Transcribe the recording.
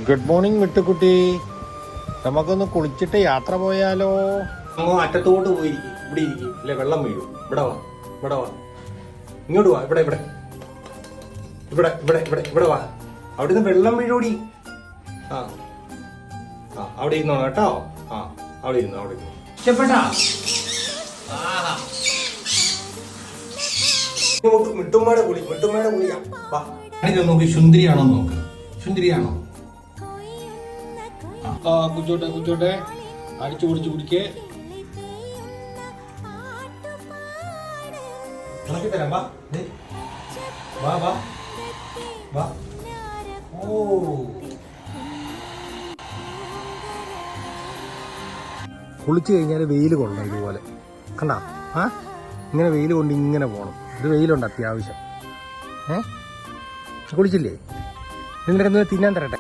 Good morning മിട്ടുക്കുട്ടി. നമുക്കൊന്ന് കുളിച്ചിട്ട് യാത്ര പോയാലോ? അങ്ങോ അറ്റത്തോട്ട് പോയിരിക്കും. ഇവിടെ ഇരിക്കും, ഇല്ലേ വെള്ളം വീഴും. ഇവിടെ വാ, ഇവിടെ വാ, ഇങ്ങോട്ട് വാ. ഇവിടെ ഇവിടെ ഇവിടെ ഇവിടെ ഇവിടെ ഇവിടെ വാ. അവിടുന്ന് വെള്ളം വീഴൂടി. ആ ആ അവിടെ ഇരുന്നോ കേട്ടോ. ആ അവിടെ ഇരുന്നു, അവിടെ ഇരുന്നു. ഇഷ്ടപ്പെട്ടാ? മിട്ടുമ്മയുടെ കുളി, മിട്ടുമ്മയുടെ കുളിയാ. വാ, നോക്കി സുന്ദരിയാണോ നോക്ക്. സുന്ദരിയാണോ? കുച്ചോട്ടെ കുച്ചോട്ടെ, അടിച്ചു പൊടിച്ചു കുടിക്കേ. ഉണക്കി തരാം. വാ വാ വാ വാ. ഓ കുളിച്ചു കഴിഞ്ഞാൽ വെയിൽ കൊള്ളണം. ഇതുപോലെ കണ്ടാ? ആ ഇങ്ങനെ വെയിൽ കൊണ്ട് ഇങ്ങനെ പോകണം. ഇത് വെയിലുണ്ട് അത്യാവശ്യം. കുളിച്ചില്ലേ? നിന്റെ തിന്നാൻ തരട്ടെ.